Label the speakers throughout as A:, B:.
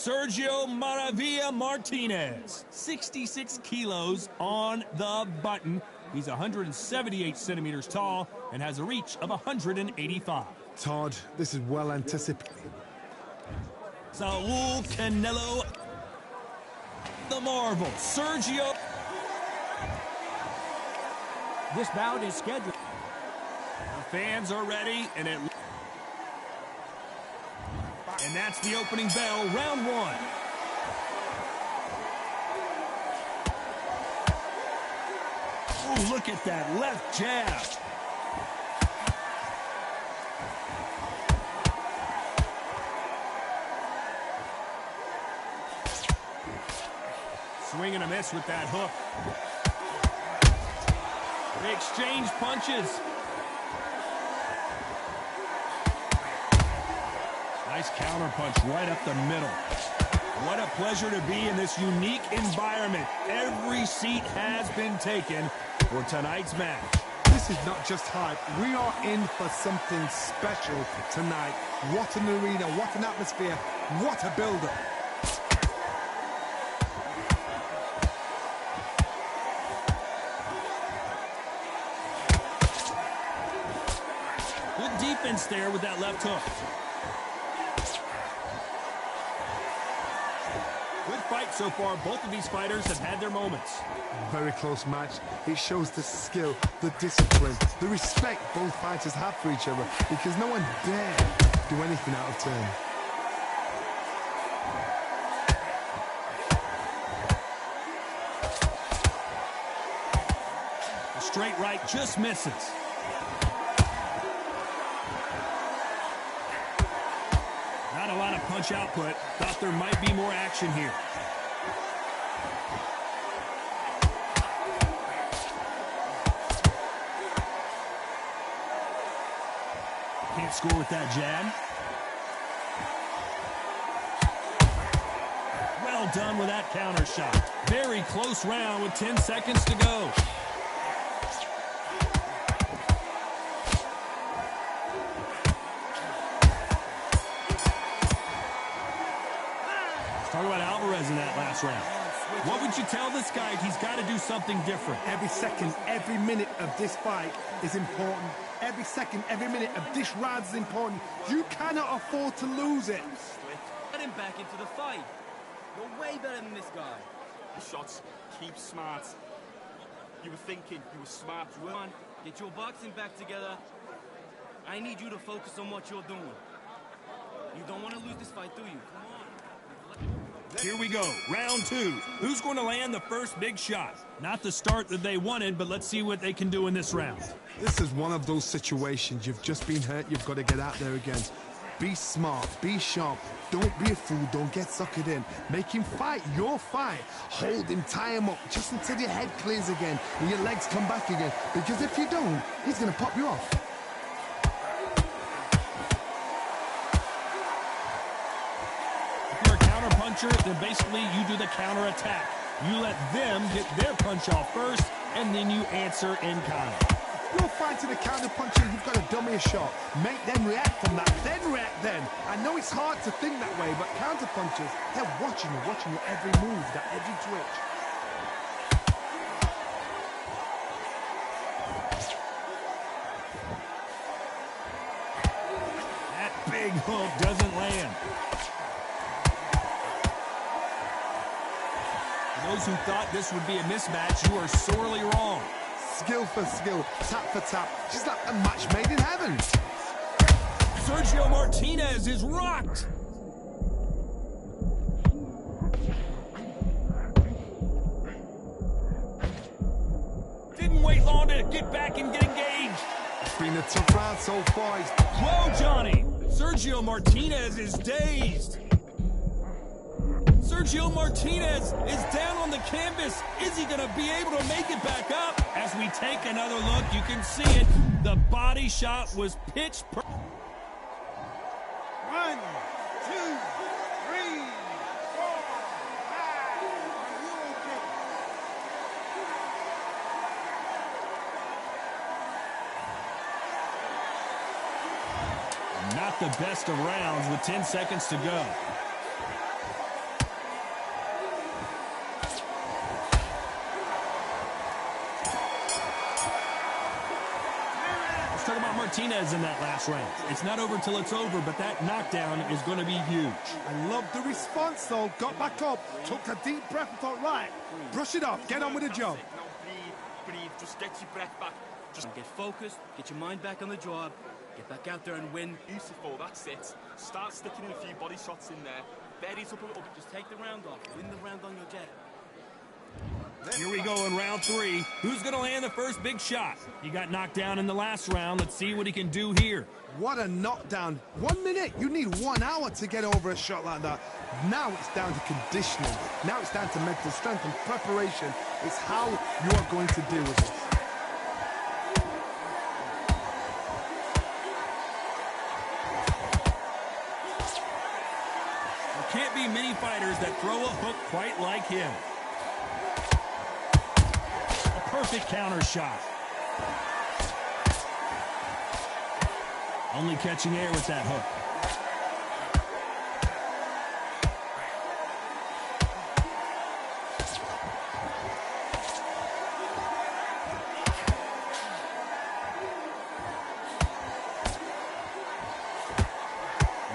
A: Sergio Maravilla Martinez. 66 kilos on the button. He's 178 centimeters tall and has a reach of 185.
B: Todd, this is well anticipated.
A: Saul Canelo, the Marvel, Sergio.
C: This bout is scheduled.
A: The fans are ready, and that's the opening bell, round one. Oh, look at that left jab. Swing and a miss with that hook. They exchange punches. Nice counter punch right up the middle. What a pleasure to be in this unique environment. Every seat has been taken for tonight's match.
B: This is not just hype. We are in for something special tonight. What an arena, what an atmosphere, what a build-up.
A: Good defense there with that left hook. Good fight so far. Both of these fighters have had their moments.
B: Very close match. It shows the skill, the discipline, the respect both fighters have for each other, because no one dare do anything out of turn.
A: The straight right just misses. Not a lot of punch output. Thought there might be more action here. Can't score with that jab. Well done with that counter shot. Very close round with 10 seconds to go. Talk about Alvarez in that last round. What would you tell this guy? He's got to do something different.
B: Every second, every minute of this fight is important. Every second, every minute of this round is important. You cannot afford to lose it.
D: Get him back into the fight. You're way better than this guy.
E: Shots, keep smart. You were thinking, you were smart.
D: Come on, get your boxing back together. I need you to focus on what you're doing. You don't want to lose this fight, do you? Come on.
A: Here we go, round two. Who's going to land the first big shot? Not the start that they wanted, but let's see what they can do in this round.
B: This is one of those situations. You've just been hurt. You've got to get out there again. Be smart. Be sharp. Don't be a fool. Don't get suckered in. Make him fight your fight. Hold him. Tie him up just until your head clears again and your legs come back again. Because if you don't, he's going to pop you off.
A: Then basically you do the counter attack. You let them get their punch off first, and then you answer in kind.
B: You're fighting a counter puncher, you've got to dummy a shot. Make them react from that, then react then. I know it's hard to think that way, but counter punchers, they're watching your every move, that every twitch.
A: That big hook doesn't land. Those who thought this would be a mismatch, you are sorely wrong.
B: Skill for skill, tap for tap, just like a match made in heaven.
A: Sergio Martinez is rocked. Didn't wait long to get back and get engaged.
B: It's been a tough round so far.
A: Whoa, Johnny. Sergio Martinez is dazed. Sergio Martinez is down on the canvas. Is he going to be able to make it back up? As we take another look, you can see it. The body shot was pitch perfect.
E: 1, 2, 3, 4, 5.
A: Not the best of rounds with 10 seconds to go. Martinez in that last round. It's not over till it's over, but that knockdown is going to be huge.
B: I love the response, though. Got back up, took a deep breath and thought, right, brush it off, get on with the job.
E: Now breathe, just get your breath back.
D: Just get focused, get your mind back on the job, get back out there and win.
E: Beautiful, that's it. Start sticking in a few body shots in there. Bury it up a little bit.
D: Just take the round off. Win the round on your jab.
A: Here we go in round 3. Who's going to land the first big shot? He got knocked down in the last round. Let's see what he can do here.
B: What a knockdown. 1 minute, you need 1 hour to get over a shot like that. Now it's down to conditioning. Now it's down to mental strength and preparation. It's how you are going to deal with it.
A: There can't be many fighters that throw a hook quite like him. Perfect counter shot. Only catching air with that hook.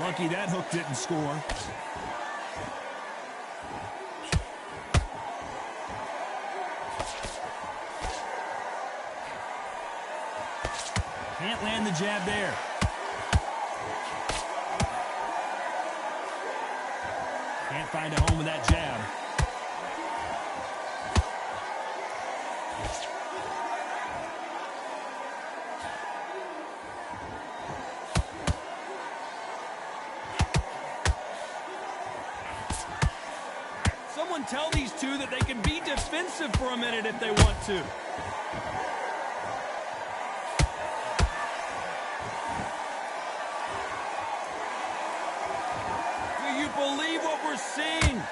A: Lucky that hook didn't score. Can't land the jab there. Can't find a home with that jab. Someone tell these two that they can be defensive for a minute if they want to. Believe what we're seeing.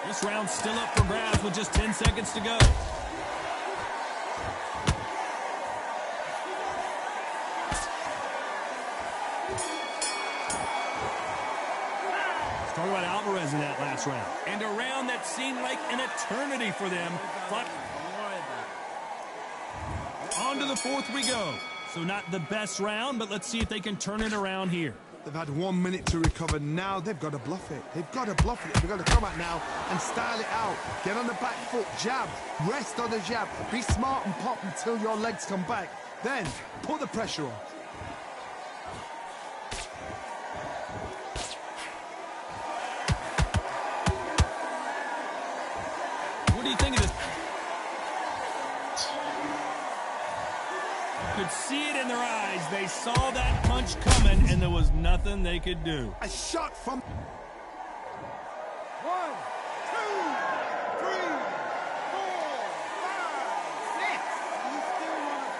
A: This round's still up for grabs with just 10 seconds to go. Let's talk about Alvarez in that last round. And a round that seemed like an eternity for them. On to the 4th we go. So not the best round, but let's see if they can turn it around here.
B: They've had 1 minute to recover. Now they've got to bluff it. They've got to bluff it. They've got to come out now and style it out. Get on the back foot, jab, rest on the jab. Be smart and pop until your legs come back. Then put the pressure on.
A: What do you think of this? Could see it in their eyes. They saw that punch coming, and there was nothing they could do.
B: A shot from...
C: 1, 2, 3, 4, 5, 6. You still want to...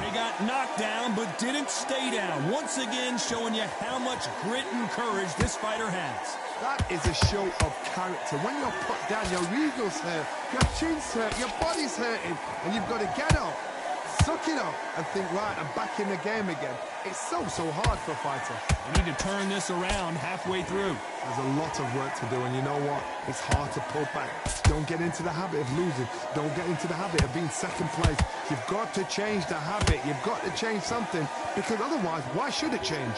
A: They got knocked down, but didn't stay down. Once again, showing you how much grit and courage this fighter has.
B: That is a show of character. When you're put down, your ego's hurt, your chin's hurt, your body's hurting, and you've got to get up, suck it up, and think, right, I'm back in the game again. It's so hard for a fighter.
A: They need to turn this around halfway through.
B: There's a lot of work to do, and you know what? It's hard to pull back. Don't get into the habit of losing. Don't get into the habit of being second place. You've got to change the habit. You've got to change something, because otherwise, why should it change?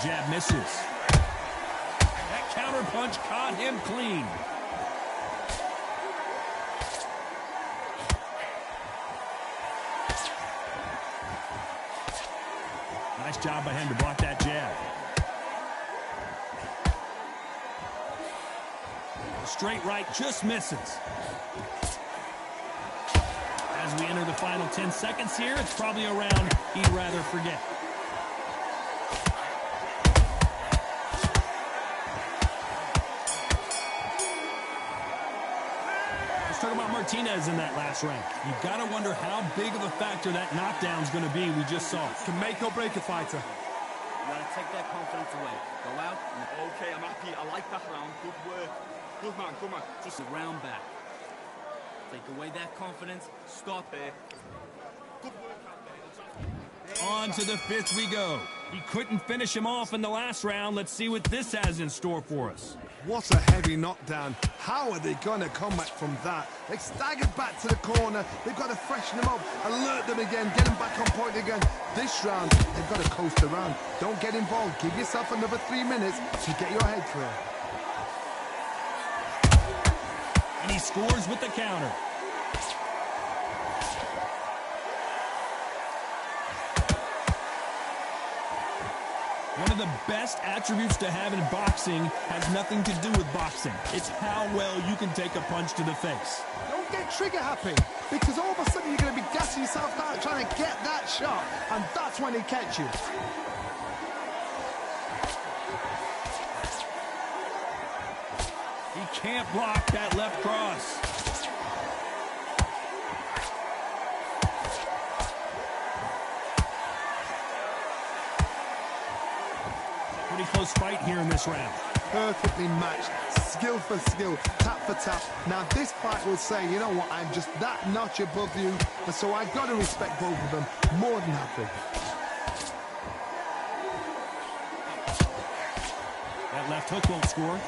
A: Jab misses. That counter punch caught him clean. Nice job by him to block that jab. The straight right just misses. As we enter the final 10 seconds here, it's probably a round he'd rather forget. Talk about Martinez in that last round. You've got to wonder how big of a factor that knockdown's going to be we just saw.
B: Can make or break a fighter.
D: You got to take that confidence away. Go out.
E: Okay, I'm happy. I like that round. Good work. Good man, good man.
D: Just a round back. Take away that confidence. Stop it.
E: Good work out there.
A: On to the fifth we go. He couldn't finish him off in the last round. Let's see what this has in store for us.
B: What a heavy knockdown. How are they going to come back from that? They staggered back to the corner. They've got to freshen them up, alert them again, get them back on point again. This round, they've got to coast around. Don't get involved. Give yourself another 3 minutes to get your head clear.
A: And he scores with the counter. One of the best attributes to have in boxing has nothing to do with boxing. It's how well you can take a punch to the face.
B: Don't get trigger happy, because all of a sudden you're going to be gassing yourself out trying to get that shot, and that's when he catch you.
A: He can't block that left cross. Pretty close fight here in this round.
B: Perfectly matched, skill for skill, tap for tap. Now this fight will say, you know what, I'm just that notch above you, and so I've got to respect both of them more than happy.
A: That left hook won't score.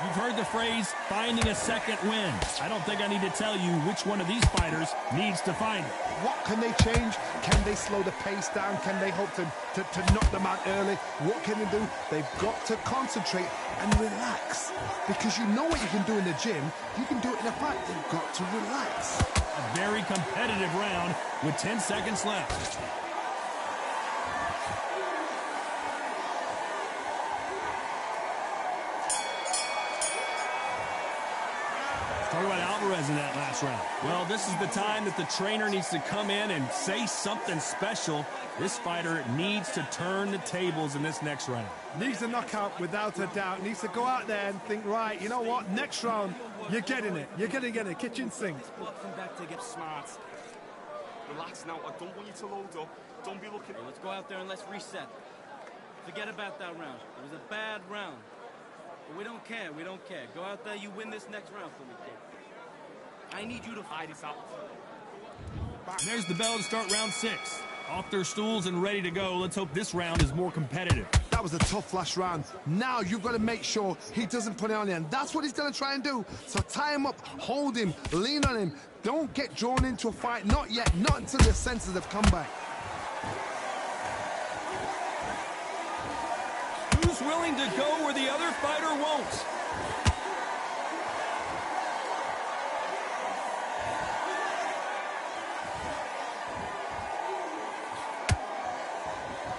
A: You've heard the phrase, finding a second win. I don't think I need to tell you which one of these fighters needs to find it.
B: What can they change? Can they slow the pace down? Can they hope to knock them out early? What can they do? They've got to concentrate and relax. Because you know what you can do in the gym, you can do it in a fight. They've got to relax.
A: A very competitive round with 10 seconds left. Talk about Alvarez in that last round. Well, this is the time that the trainer needs to come in and say something special. This fighter needs to turn the tables in this next round.
B: Needs a knockout without a doubt. Needs to go out there and think, right, you know what, next round, you're getting it. You're going to get it. Kitchen sink.
E: Boxing back to get smart. Relax now. I don't want you to load up. Don't be looking.
D: Hey, let's go out there and let's reset. Forget about that round. It was a bad round. But we don't care. We don't care. Go out there. You win this next round for me, kid. I need you to fight this out.
A: There's the bell to start round 6. Off their stools and ready to go. Let's hope this round is more competitive.
B: That was a tough last round. Now you've got to make sure he doesn't put it on you, and that's what he's going to try and do. So tie him up, hold him, lean on him. Don't get drawn into a fight. Not yet. Not until the senses have come back.
A: Who's willing to go where the other fighter won't?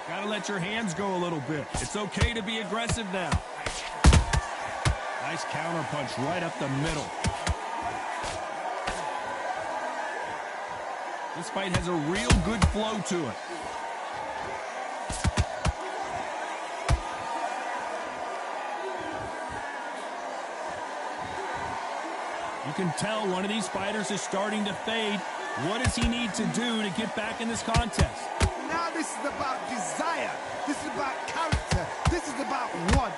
A: Gotta let your hands go a little bit. It's okay to be aggressive now. Nice counter punch right up the middle. This fight has a real good flow to it. You can tell one of these fighters is starting to fade. What does he need to do to get back in this contest?
B: Now this is about desire. This is about character. This is about want.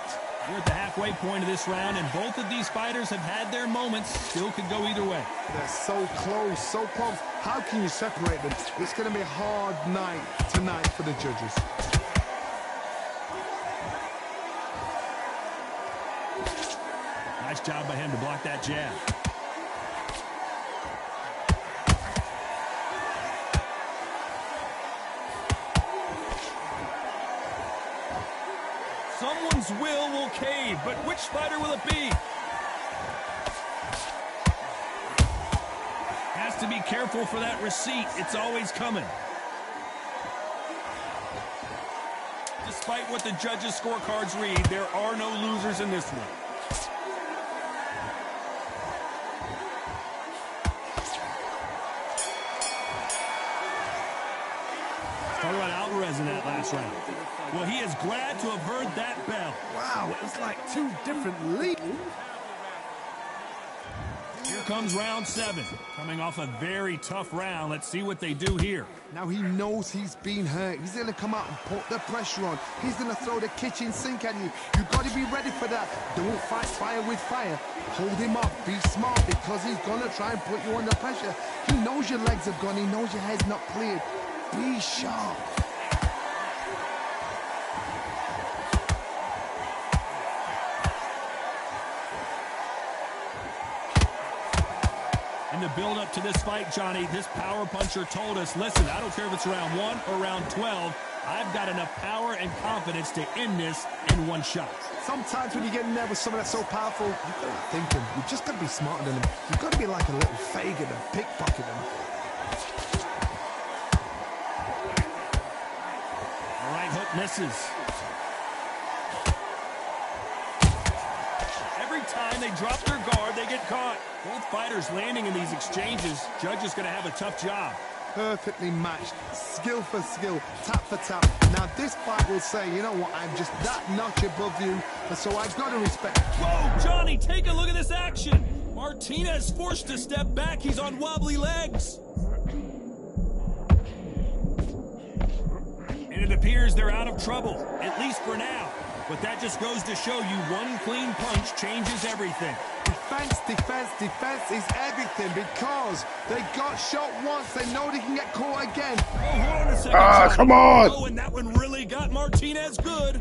A: We're at the halfway point of this round, and both of these fighters have had their moments. Still could go either way.
B: They're so close, so close. How can you separate them? It's going to be a hard night tonight for the judges.
A: Nice job by him to block that jab. Someone's will cave, but which fighter will it be? Has to be careful for that receipt. It's always coming. Despite what the judges' scorecards read, there are no losers in this one. Talk about Alvarez in that last round. Well, he is glad to have heard that bell.
B: Wow, it was like two different leagues.
E: You're
A: comes round 7. Coming off a very tough round. Let's see what they do here.
B: Now he knows he's been hurt. He's going to come out and put the pressure on. He's going to throw the kitchen sink at you. You've got to be ready for that. Don't fight fire with fire. Hold him up. Be smart because he's going to try and put you under pressure. He knows your legs have gone. He knows your head's not cleared. Be sharp.
A: In the build-up to this fight, Johnny, this power puncher told us, listen, I don't care if it's round 1 or round 12, I've got enough power and confidence to end this in one shot.
B: Sometimes when you get in there with someone that's so powerful, you've got to think him. You've just got to be smarter than him. You've got to be like a little Fagin and pickpocket him.
A: All right, hook misses. Every time they drop their guard, they get caught. Both fighters landing in these exchanges. Judge is going to have a tough job.
B: Perfectly matched, skill for skill, tap for tap. Now this fight will say, you know what, I'm just that notch above you, and so I've got to respect.
A: Whoa, Johnny, take a look at this action. Martinez forced to step back. He's on wobbly legs. And it appears they're out of trouble, at least for now. But that just goes to show you one clean punch changes everything.
B: Defense, defense, defense is everything because they got shot once. They know they can get caught again.
A: Oh, hold on a second.
B: Come on!
A: Oh, and that one really got Martinez good.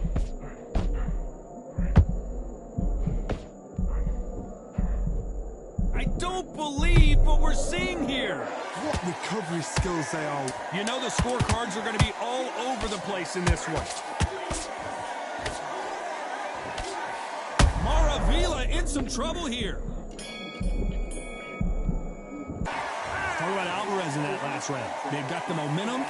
A: I don't believe what we're seeing here.
B: What recovery skills they are.
A: You know the scorecards are going to be all over the place in this one. Maravilla in some trouble here. Talk about Alvarez in that last round. They've got the momentum.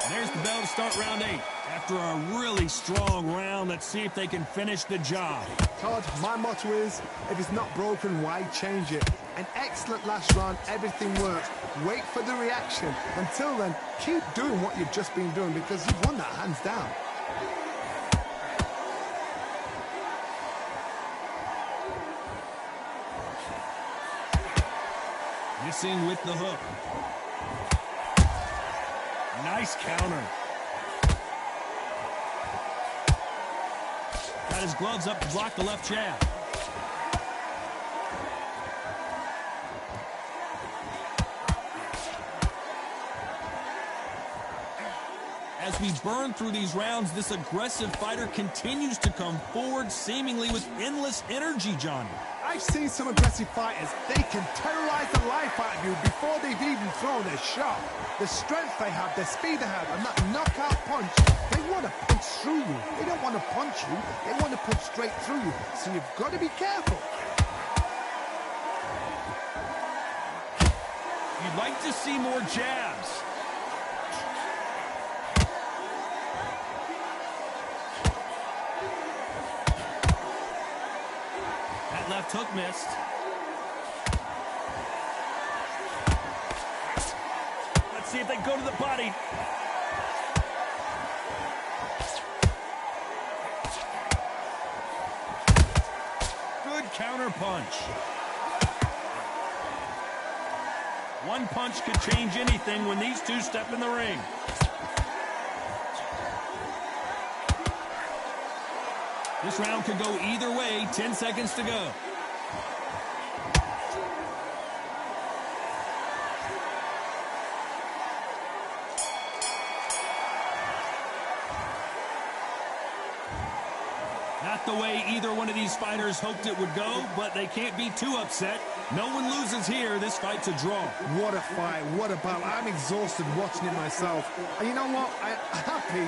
A: And there's the bell to start round 8. After a really strong round, let's see if they can finish the job.
B: Todd, my motto is, if it's not broken, why change it? An excellent last round, everything works. Wait for the reaction. Until then, keep doing what you've just been doing because you've won that hands down.
A: Missing with the hook. Nice counter. Got his gloves up to block the left jab. As we burn through these rounds, this aggressive fighter continues to come forward, seemingly with endless energy, Johnny.
B: I've seen some aggressive fighters. They can terrorize the life out of you before they've even thrown a shot. The strength they have, the speed they have, and that knockout punch, they want to punch through you. They don't want to punch you. They want to punch straight through you. So you've got to be careful.
A: You'd like to see more jabs. Left hook missed. Let's see if they go to the body. Good counter punch. One punch could change anything when these two step in the ring. This round could go either way. 10 seconds to go. Not the way either one of these fighters hoped it would go, but they can't be too upset. No one loses here. This fight's a draw.
B: What a fight. What a battle. I'm exhausted watching it myself. And you know what? I'm happy